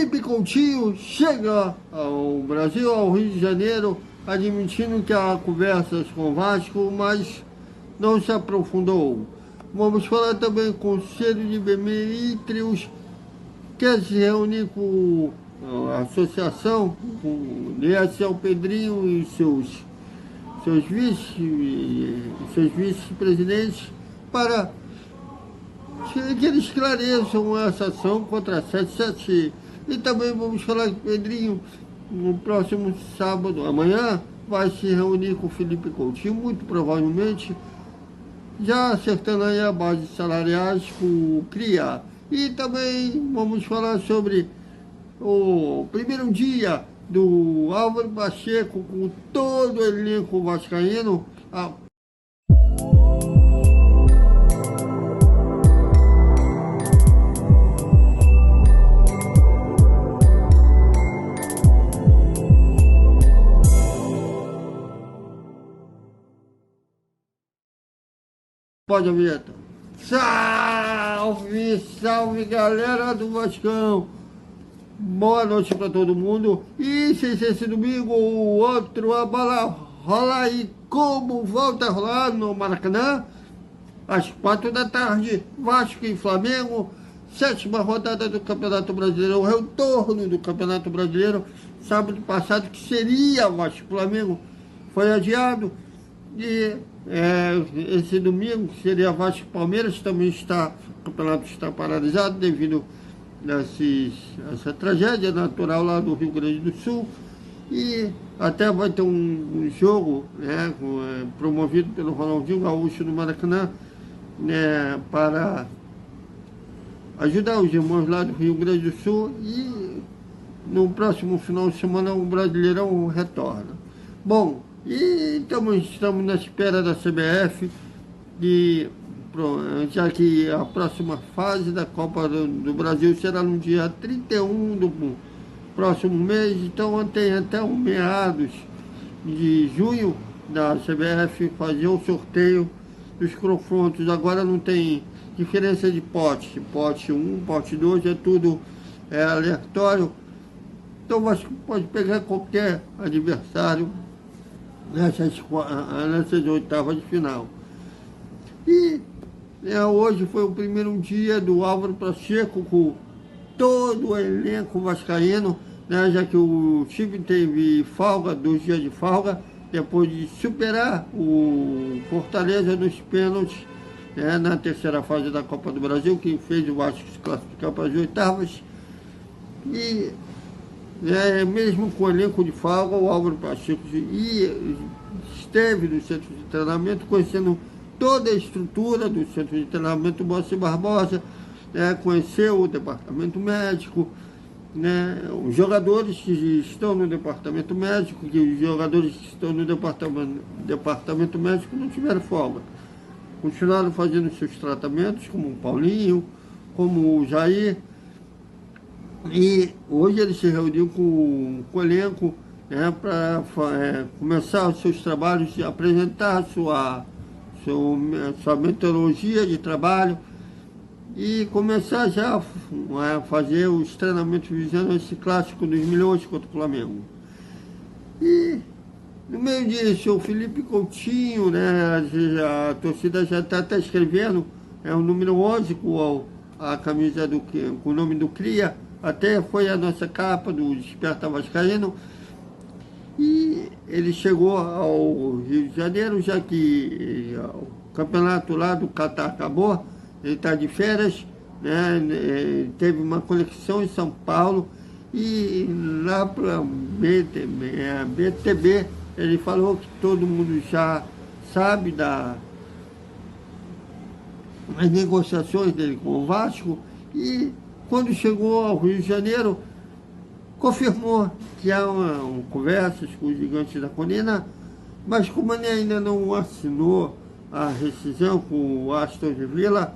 Felipe Coutinho chega ao Brasil, ao Rio de Janeiro, admitindo que há conversas com o Vasco, mas não se aprofundou. Vamos falar também com o Conselho de Demetrios, quer se reunir com a associação, com o Dirceu Pedrinho e seus vice-presidentes, para que eles esclareçam essa ação contra a 77. E também vamos falar com o Pedrinho no próximo sábado, amanhã, vai se reunir com o Felipe Coutinho, muito provavelmente, já acertando aí a base salariais com o CRIA. E também vamos falar sobre o primeiro dia do Álvaro Pacheco com todo o elenco vascaíno. Pode a vinheta. Salve, salve galera do Vascão. Boa noite para todo mundo. E sem ser esse domingo, o outro, a bola rola aí como volta a rolar no Maracanã, às 4 da tarde, Vasco e Flamengo, 7ª rodada do Campeonato Brasileiro, o retorno do Campeonato Brasileiro. Sábado passado, que seria Vasco e Flamengo, foi adiado. E esse domingo seria Vasco e Palmeiras, também o campeonato está paralisado devido a essa tragédia natural lá do Rio Grande do Sul. E até vai ter um jogo, né, promovido pelo Ronaldinho Gaúcho no Maracanã, né, para ajudar os irmãos lá do Rio Grande do Sul. E no próximo final de semana o Brasileirão retorna. Bom, e estamos na espera da CBF, já que a próxima fase da Copa do Brasil será no dia 31 do próximo mês, então tem até o meados de junho da CBF fazer o sorteio dos confrontos. Agora não tem diferença de pote 1, pote 2, é tudo aleatório, então você pode pegar qualquer adversário nessas oitavas de final. E hoje foi o primeiro dia do Álvaro Pacheco com todo o elenco vascaíno, né, já que o time teve folga, 2 dias de folga, depois de superar o Fortaleza nos pênaltis, né, na terceira fase da Copa do Brasil, que fez o Vasco se classificar para as oitavas. E mesmo com o elenco de folga, o Álvaro Pacheco esteve no centro de treinamento, conhecendo toda a estrutura do centro de treinamento Moacir Barbosa, conheceu o departamento médico, né, os jogadores que estão no departamento médico, que os jogadores que estão no departamento médico não tiveram folga. Continuaram fazendo seus tratamentos, como o Paulinho, como o Jair. E hoje ele se reuniu com o elenco, né, para começar os seus trabalhos, de apresentar sua metodologia de trabalho e começar já a fazer os treinamentos visando esse clássico dos milhões contra o Flamengo. E no meio disso, o Felipe Coutinho, né, a torcida já está até escrevendo, o número 11 com a camisa com o nome do CRIA, até foi a nossa capa do Desperta Vascaíno. E ele chegou ao Rio de Janeiro, já que o campeonato lá do Catar acabou, ele está de férias, né? Teve uma conexão em São Paulo, e lá para BTB ele falou que todo mundo já sabe das negociações dele com o Vasco. E quando chegou ao Rio de Janeiro, confirmou que há conversas com os gigantes da colina, mas como ele ainda não assinou a rescisão com o Aston Villa,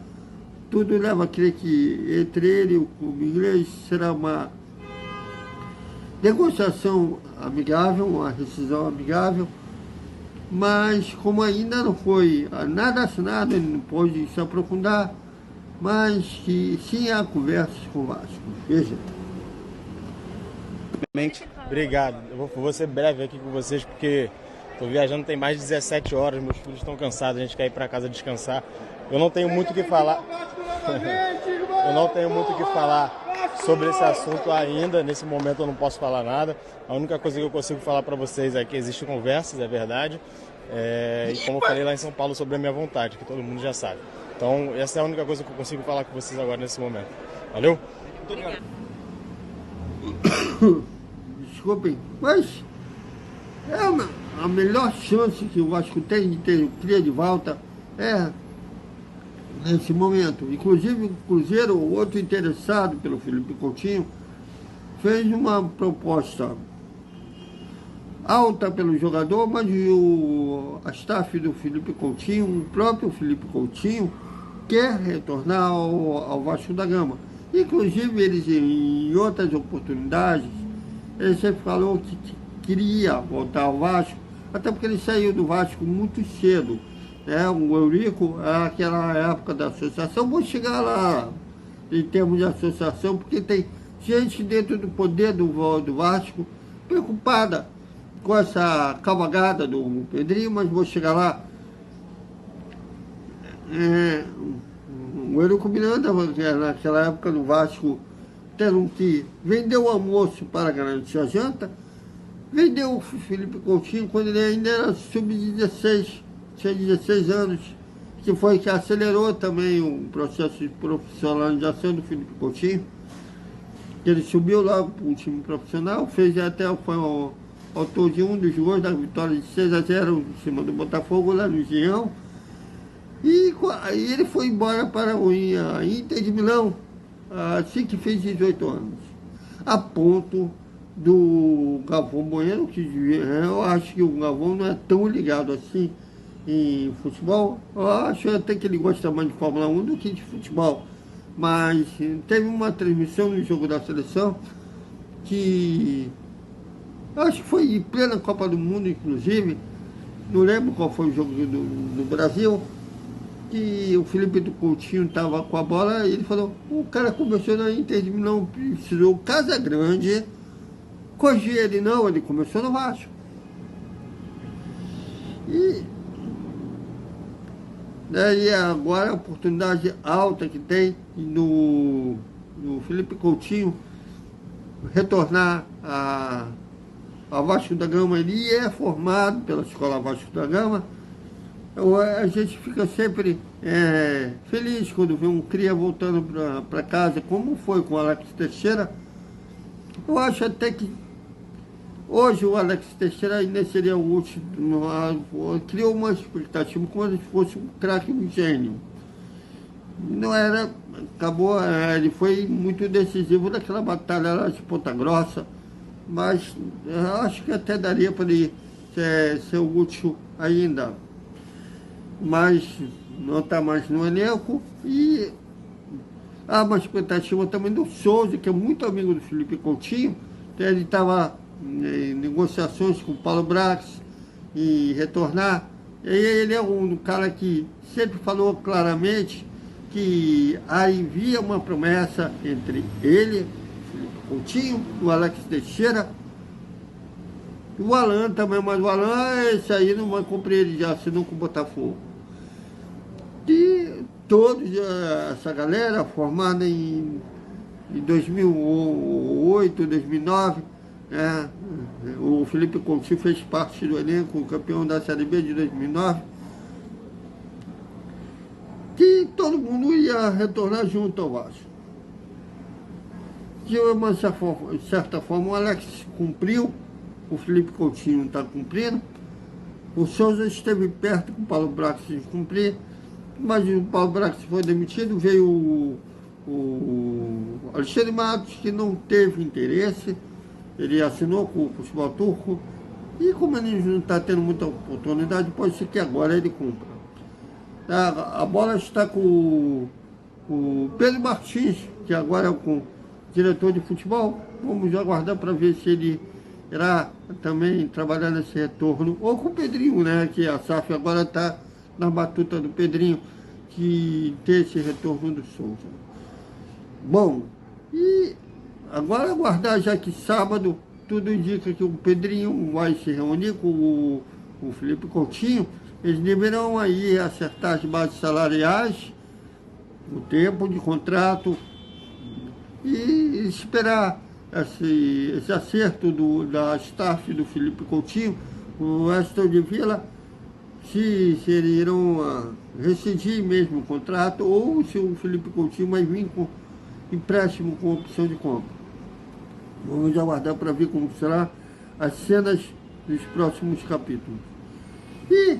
tudo leva a crer que entre ele e o clube inglês será uma negociação amigável, uma rescisão amigável, mas como ainda não foi nada assinado, ele não pôde se aprofundar, mas que sim há conversas com o Vasco. Veja. Mente. Obrigado. Vou ser breve aqui com vocês, porque estou viajando tem mais de 17 horas, meus filhos estão cansados, a gente quer ir para casa descansar. Eu não tenho muito o que falar. Eu não tenho muito o que falar sobre esse assunto ainda. Nesse momento eu não posso falar nada. A única coisa que eu consigo falar para vocês é que existem conversas, é verdade. E como eu falei lá em São Paulo sobre a minha vontade, que todo mundo já sabe. Então essa é a única coisa que eu consigo falar com vocês agora nesse momento. Valeu? Muito obrigado. Desculpem, mas a melhor chance que o Vasco tem de ter o Cria de volta é nesse momento. Inclusive o Cruzeiro, o outro interessado pelo Felipe Coutinho, fez uma proposta alta pelo jogador, mas a staff do Felipe Coutinho, o próprio Felipe Coutinho, quer retornar ao Vasco da Gama. Inclusive, eles, em outras oportunidades, ele sempre falou que queria voltar ao Vasco, até porque ele saiu do Vasco muito cedo. O Eurico, aquela época da associação, vou chegar lá em termos de associação, porque tem gente dentro do poder do Vasco preocupada com essa cavalgada do Pedrinho, mas vou chegar lá. O Eurico Miranda, naquela época no Vasco, tendo que vender o almoço para garantir a janta, vendeu o Felipe Coutinho quando ele ainda era sub-16, tinha 16 anos, que foi que acelerou também o processo de profissionalização do Felipe Coutinho, que ele subiu lá para o time profissional, foi o autor de um dos gols da vitória de 6-0 em cima do Botafogo, lá no Engenhão. E aí ele foi embora para a Inter de Milão, assim que fez 18 anos. A ponto do Galvão Bueno, que eu acho que o Galvão não é tão ligado assim em futebol. Eu acho até que ele gosta mais de Fórmula 1 do que de futebol. Mas teve uma transmissão no jogo da seleção que acho que foi em plena Copa do Mundo, inclusive. Não lembro qual foi o jogo do Brasil, que o Felipe do Coutinho estava com a bola e ele falou, o cara começou na Inter de Milão, precisou Casa Grande corrigir ele. Não, ele começou no Vasco. E daí agora a oportunidade alta que tem no Felipe Coutinho retornar a Vasco da Gama. Ele é formado pela Escola Vasco da Gama. A gente fica sempre feliz quando vê um cria voltando para casa, como foi com o Alex Teixeira. Eu acho até que hoje o Alex Teixeira ainda seria o último, criou uma expectativa como se fosse um craque, um gênio. Não era, acabou, ele foi muito decisivo naquela batalha lá de Ponta Grossa, mas eu acho que até daria para ele ser útil ainda. Mas não está mais no elenco. E há uma expectativa também do Souza, que é muito amigo do Felipe Coutinho. Ele estava em negociações com o Paulo Brax e retornar. E ele é um cara que sempre falou claramente que havia uma promessa entre ele, Felipe Coutinho, o Alex Teixeira, o Alan também, mas o Alan, esse aí não vai cumprir, ele já assinou com o Botafogo. E todos, essa galera formada em 2008, 2009, o Felipe Coutinho fez parte do elenco, campeão da Série B de 2009, que todo mundo ia retornar junto ao Vasco. De uma certa forma, o Alex cumpriu, o Felipe Coutinho não está cumprindo, o Souza esteve perto com o Paulo Brax de cumprir, mas o Paulo Brax foi demitido, veio o Alexandre Matos, que não teve interesse, ele assinou com o futebol turco, e como ele não está tendo muita oportunidade, pode ser que agora ele cumpra. A bola está com o Pedro Martins, que agora é o diretor de futebol. Vamos aguardar para ver se ele irá também trabalhar nesse retorno, ou com o Pedrinho, né, que a SAF agora está na batuta do Pedrinho, que tem esse retorno do Souza. Bom, e agora aguardar, já que sábado tudo indica que o Pedrinho vai se reunir com o Felipe Coutinho. Eles deverão aí acertar as bases salariais, o tempo de contrato e esperar esse acerto da staff do Felipe Coutinho, o Aston de Villa, se eles irão rescindir mesmo o contrato ou se o Felipe Coutinho vai vir com empréstimo com opção de compra. Vamos aguardar para ver como será as cenas dos próximos capítulos. E o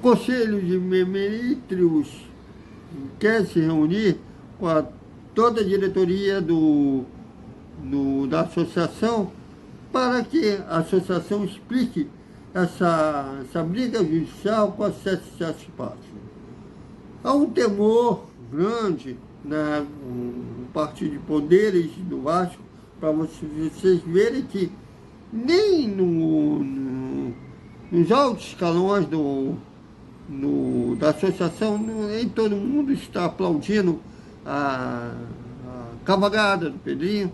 Conselho de Ministros quer se reunir com toda a diretoria da associação para que a associação explique essa briga judicial com a CSS Passo. Há um temor grande na parte de poderes do Vasco, para vocês verem que nem nos altos escalões da associação, nem todo mundo está aplaudindo a cavalgada do Pedrinho.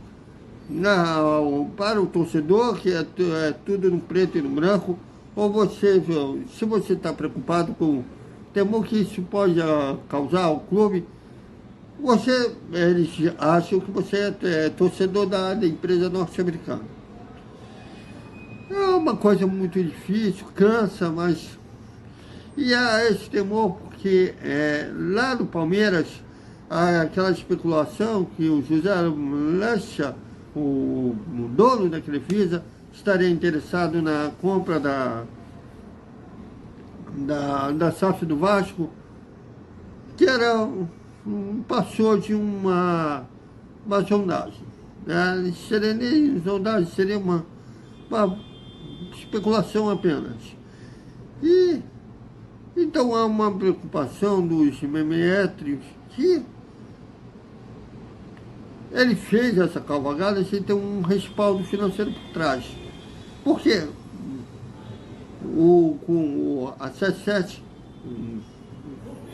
Para o torcedor, que é tudo no preto e no branco, ou se você está preocupado com o temor que isso pode causar ao clube, eles acham que você é torcedor da empresa norte-americana. É uma coisa muito difícil, cansa, mas... E há esse temor porque lá no Palmeiras, há aquela especulação que o José Lecha, o dono da Crefisa, estaria interessado na compra da SAF do Vasco, que passou de uma sondagem. Seria nem sondagem, seria uma especulação apenas. Então há uma preocupação dos memétrios que ele fez essa cavalgada sem ter um respaldo financeiro por trás. Por quê? Com a 77,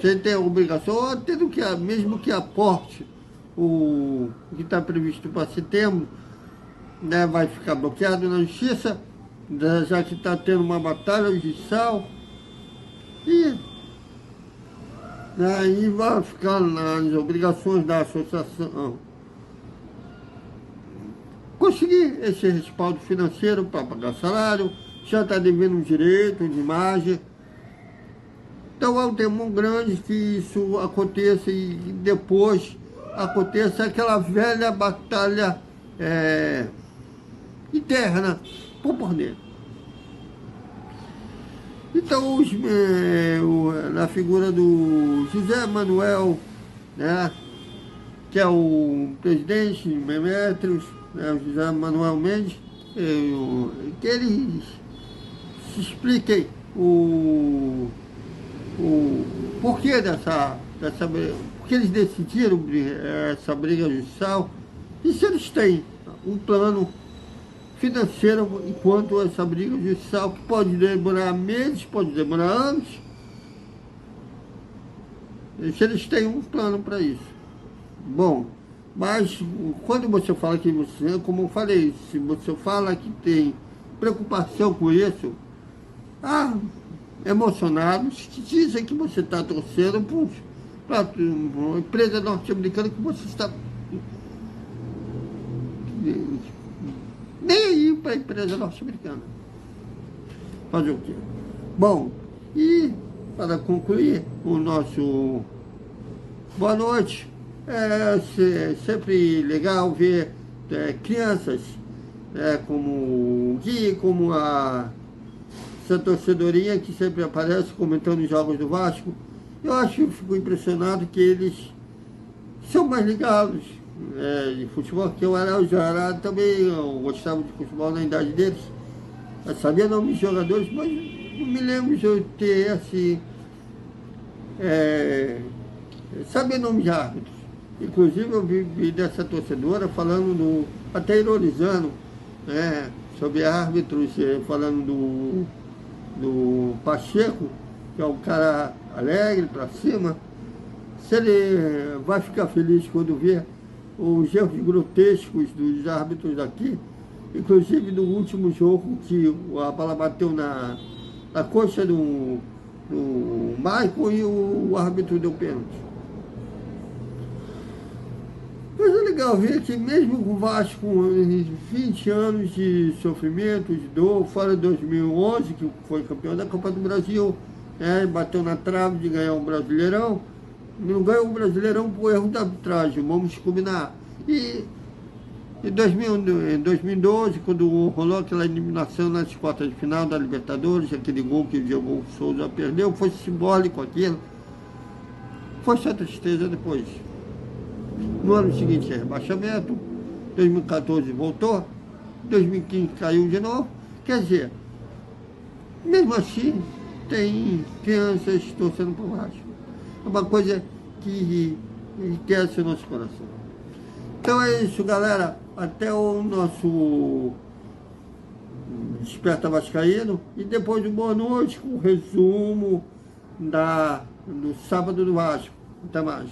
sem ter a obrigação, ou tendo mesmo que aporte o que está previsto para setembro, né, vai ficar bloqueado na justiça, já que está tendo uma batalha judicial, e aí vai ficar nas obrigações da associação conseguir esse respaldo financeiro para pagar salário, já está devendo um direito de imagem. Então há um temor grande que isso aconteça e depois aconteça aquela velha batalha interna por dentro. Então, na figura do José Manuel, né, que é o presidente de Memétrios, né, o José Manuel Mendes, que eles se expliquem o porquê porque eles decidiram essa briga judicial e se eles têm um plano financeiro enquanto essa briga judicial, que pode demorar meses, pode demorar anos, se eles têm um plano para isso. Bom, mas quando você fala que você, como eu falei, se você fala que tem preocupação com isso, emocionados que dizem que você está torcendo para uma empresa norte-americana que você está nem aí para a empresa norte-americana. Fazer o quê? Bom, e para concluir o nosso boa noite, é sempre legal ver crianças como o Gui, como essa torcedoria que sempre aparece comentando os jogos do Vasco. Eu fico impressionado que eles são mais ligados de futebol, que eu já também eu gostava de futebol na idade deles. Eu sabia nome de jogadores, mas não me lembro de eu ter assim, saber nome de árbitros. Inclusive eu vi dessa torcedora falando, até ironizando, sobre árbitros, falando do Pacheco, que é um cara alegre, para cima. Se ele vai ficar feliz quando ver os erros grotescos dos árbitros daqui, inclusive no último jogo que a bola bateu na coxa do Michael e o árbitro deu pênalti. Mas é legal ver que mesmo com o Vasco com 20 anos de sofrimento, de dor, fora 2011, que foi campeão da Copa do Brasil, bateu na trave de ganhar um Brasileirão, não ganhou um Brasileirão por erro da arbitragem, vamos combinar. E em 2012, quando rolou aquela eliminação nas quartas de final da Libertadores, aquele gol que o Diego Souza perdeu, foi simbólico aquilo. Foi só tristeza depois. No ano seguinte, rebaixamento. 2014 voltou. 2015 caiu de novo. Quer dizer, mesmo assim, tem crianças torcendo por baixo. É uma coisa que enriquece o nosso coração. Então é isso, galera. Até o nosso Desperta Vascaíno. E depois de boa noite, com o resumo do sábado do Vasco. Até mais.